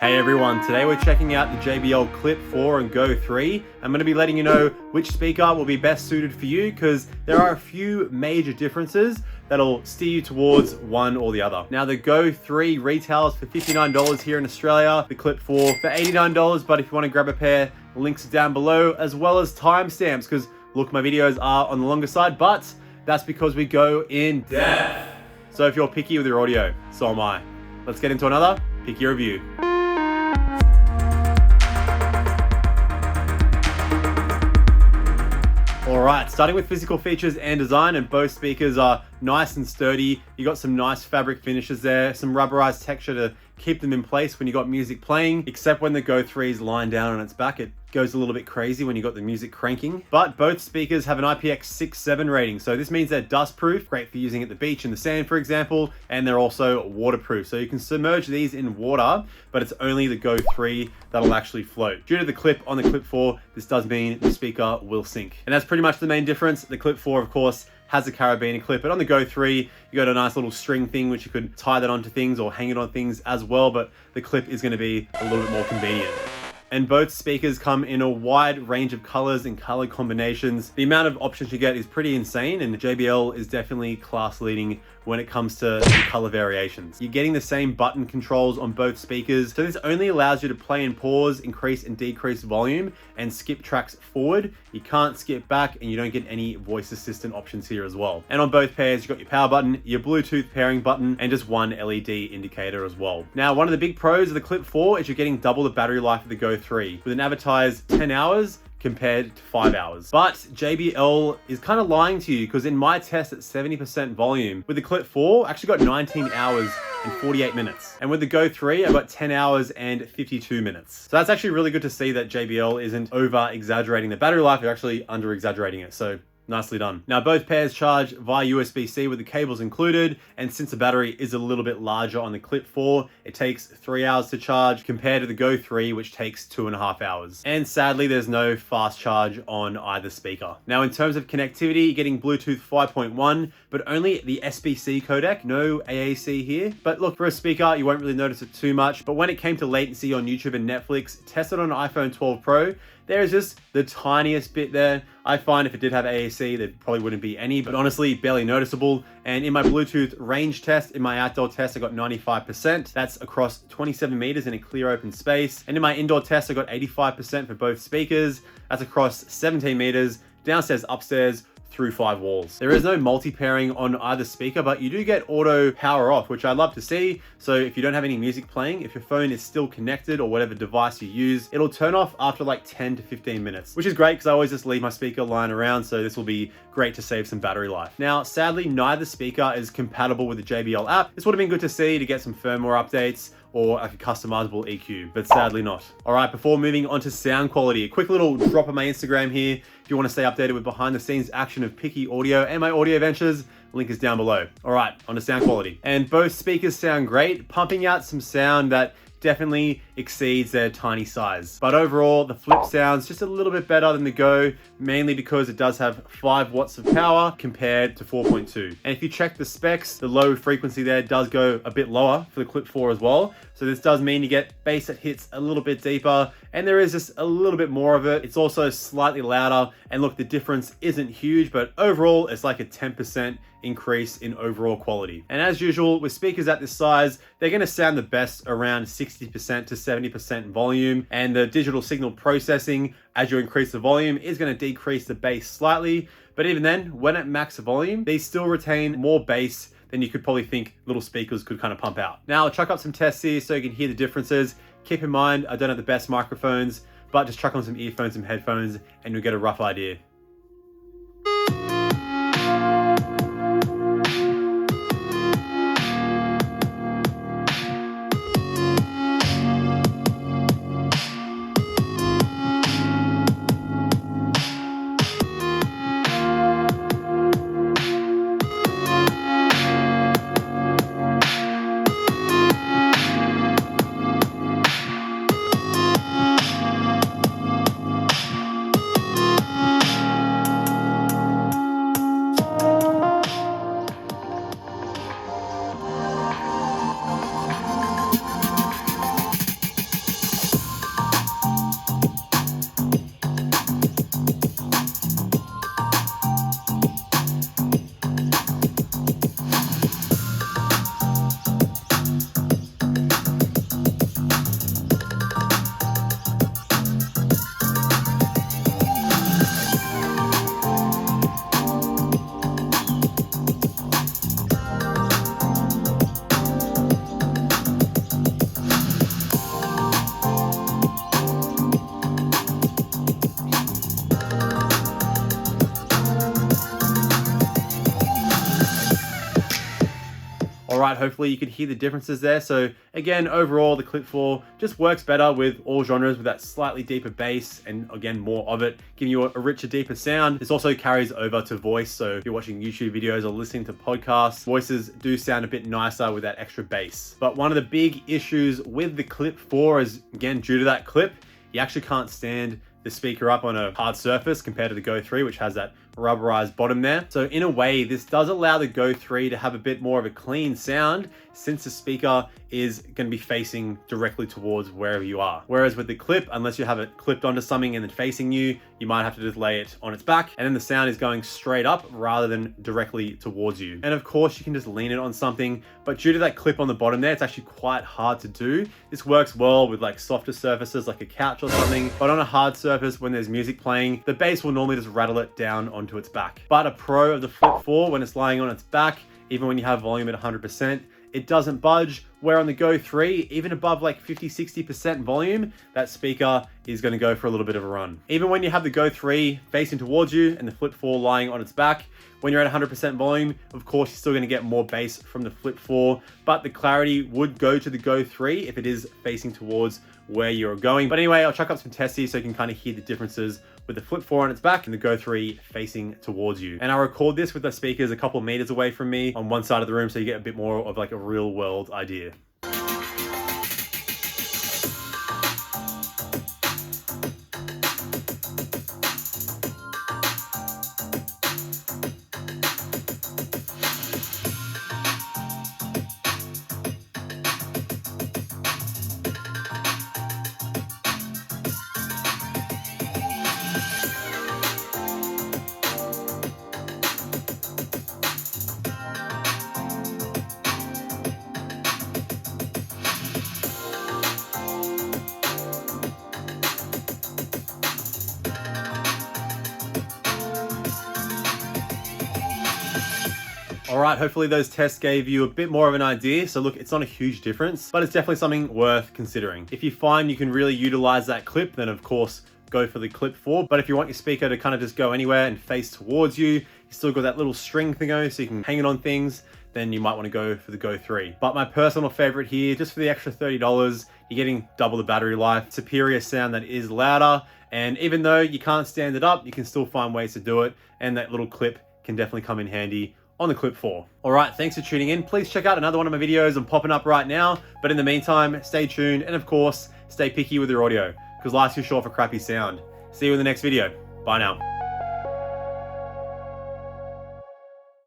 Hey everyone, today we're checking out the JBL Clip 4 and Go 3. I'm going to be letting you know which speaker will be best suited for you because there are a few major differences that'll steer you towards one or the other. Now the Go 3 retails for $59 here in Australia, the Clip 4 for $89, but if you want to grab a pair, the links are down below, as well as timestamps because look, my videos are on the longer side, but that's because we go in depth. So if you're picky with your audio, so am I. Let's get into another picky review. Alright, starting with physical features and design, and both speakers are nice and sturdy. You got some nice fabric finishes there, some rubberized texture to keep them in place when you got music playing, except when the Go 3 is lying down on its back. It goes a little bit crazy when you got the music cranking. But both speakers have an IPX 6-7 rating, so this means they're dust proof, great for using at the beach in the sand, for example, and they're also waterproof. So you can submerge these in water, but it's only the Go 3 that'll actually float. Due to the clip on the Clip 4, this does mean the speaker will sink. And that's pretty much the main difference. The Clip 4, of course, has a carabiner clip, but on the Go 3, you got a nice little string thing which you could tie that onto things or hang it on things as well, but the clip is going to be a little bit more convenient. And both speakers come in a wide range of colors and color combinations. The amount of options you get is pretty insane, and JBL is definitely class leading when it comes to the color variations. You're getting the same button controls on both speakers, so this only allows you to play and pause, increase and decrease volume, and skip tracks forward. You can't skip back, and you don't get any voice assistant options here as well. And on both pairs, you've got your power button, your Bluetooth pairing button, and just one LED indicator as well. Now, one of the big pros of the Clip 4 is you're getting double the battery life of the Go 3, with an advertised 10 hours compared to 5 hours. But JBL is kind of lying to you because in my test at 70% volume, with the Clip 4, I actually got 19 hours and 48 minutes. And with the Go 3, I got 10 hours and 52 minutes. So that's actually really good to see that JBL isn't over exaggerating the battery life, they're actually under exaggerating it. So nicely done. Now both pairs charge via USB-C with the cables included, and since the battery is a little bit larger on the Clip 4, it takes 3 hours to charge compared to the Go 3, which takes 2.5 hours. And sadly, there's no fast charge on either speaker. Now in terms of connectivity, you're getting Bluetooth 5.1, but only the SBC codec, no AAC here. But look, for a speaker, you won't really notice it too much, but when it came to latency on YouTube and Netflix, tested on an iPhone 12 Pro, there is just the tiniest bit there. I find if it did have AAC, there probably wouldn't be any, but honestly, barely noticeable. And in my Bluetooth range test, in my outdoor test, I got 95%. That's across 27 meters in a clear open space. And in my indoor test, I got 85% for both speakers. That's across 17 meters, downstairs, upstairs, through 5 walls. There is no multi-pairing on either speaker, but you do get auto power off, which I love to see. So if you don't have any music playing, if your phone is still connected or whatever device you use, it'll turn off after like 10 to 15 minutes, which is great because I always just leave my speaker lying around. So this will be great to save some battery life. Now, sadly, neither speaker is compatible with the JBL app. This would have been good to see to get some firmware updates or like a customizable EQ, but sadly not. All right, before moving on to sound quality, a quick little drop on my Instagram here. If you want to stay updated with behind the scenes action of Picky Audio and my audio ventures, link is down below. All right, on to sound quality. And both speakers sound great, pumping out some sound that definitely exceeds their tiny size. But overall, the Flip sounds just a little bit better than the Go, mainly because it does have 5 watts of power compared to 4.2. And if you check the specs, the low frequency there does go a bit lower for the Clip 4 as well. So this does mean you get bass that hits a little bit deeper, and there is just a little bit more of it. It's also slightly louder, and look, the difference isn't huge, but overall, it's like a 10% increase in overall quality. And as usual, with speakers at this size, they're gonna sound the best around 60% to 70% volume, and the digital signal processing, as you increase the volume, is gonna decrease the bass slightly. But even then, when at max volume, they still retain more bass than you could probably think little speakers could kind of pump out. Now, I'll chuck up some tests here so you can hear the differences. Keep in mind, I don't have the best microphones, but just chuck on some earphones and headphones and you'll get a rough idea. right, hopefully you could hear the differences there. So again, overall, the Clip 4 just works better with all genres with that slightly deeper bass and again, more of it, giving you a richer, deeper sound. This also carries over to voice. So if you're watching YouTube videos or listening to podcasts, voices do sound a bit nicer with that extra bass. But one of the big issues with the Clip 4 is, again, due to that clip, you actually can't stand the speaker up on a hard surface compared to the Go 3, which has that rubberized bottom there. So in a way, this does allow the Go 3 to have a bit more of a clean sound since the speaker is going to be facing directly towards wherever you are. Whereas with the Clip, unless you have it clipped onto something and then facing you, you might have to just lay it on its back and then the sound is going straight up rather than directly towards you. And of course you can just lean it on something, but due to that clip on the bottom there, it's actually quite hard to do. This works well with like softer surfaces like a couch or something, but on a hard surface when there's music playing, the bass will normally just rattle it down onto its back. But a pro of the Flip 4, when it's lying on its back, even when you have volume at 100%, it doesn't budge. Where on the Go 3, even above like 50-60% volume, that speaker is going to go for a little bit of a run. Even when you have the Go 3 facing towards you and the Flip 4 lying on its back, when you're at 100% volume, of course, you're still going to get more bass from the Flip 4, but the clarity would go to the Go 3 if it is facing towards where you're going. But anyway, I'll chuck up some tests here so you can kind of hear the differences with the Flip 4 on its back and the Go 3 facing towards you. And I record this with the speakers a couple of meters away from me on one side of the room, so you get a bit more of like a real world idea. All right, hopefully those tests gave you a bit more of an idea. So look, it's not a huge difference, but it's definitely something worth considering. If you find you can really utilize that clip, then of course, go for the Clip 4. But if you want your speaker to kind of just go anywhere and face towards you, you still got that little string thingo so you can hang it on things, then you might want to go for the Go 3. But my personal favorite here, just for the extra $30, you're getting double the battery life, superior sound that is louder. And even though you can't stand it up, you can still find ways to do it. And that little clip can definitely come in handy on the Clip 4. All right, thanks for tuning in. Please check out another one of my videos. I'm popping up right now. But in the meantime, stay tuned. And of course, stay picky with your audio because life's too short for crappy sound. See you in the next video. Bye now.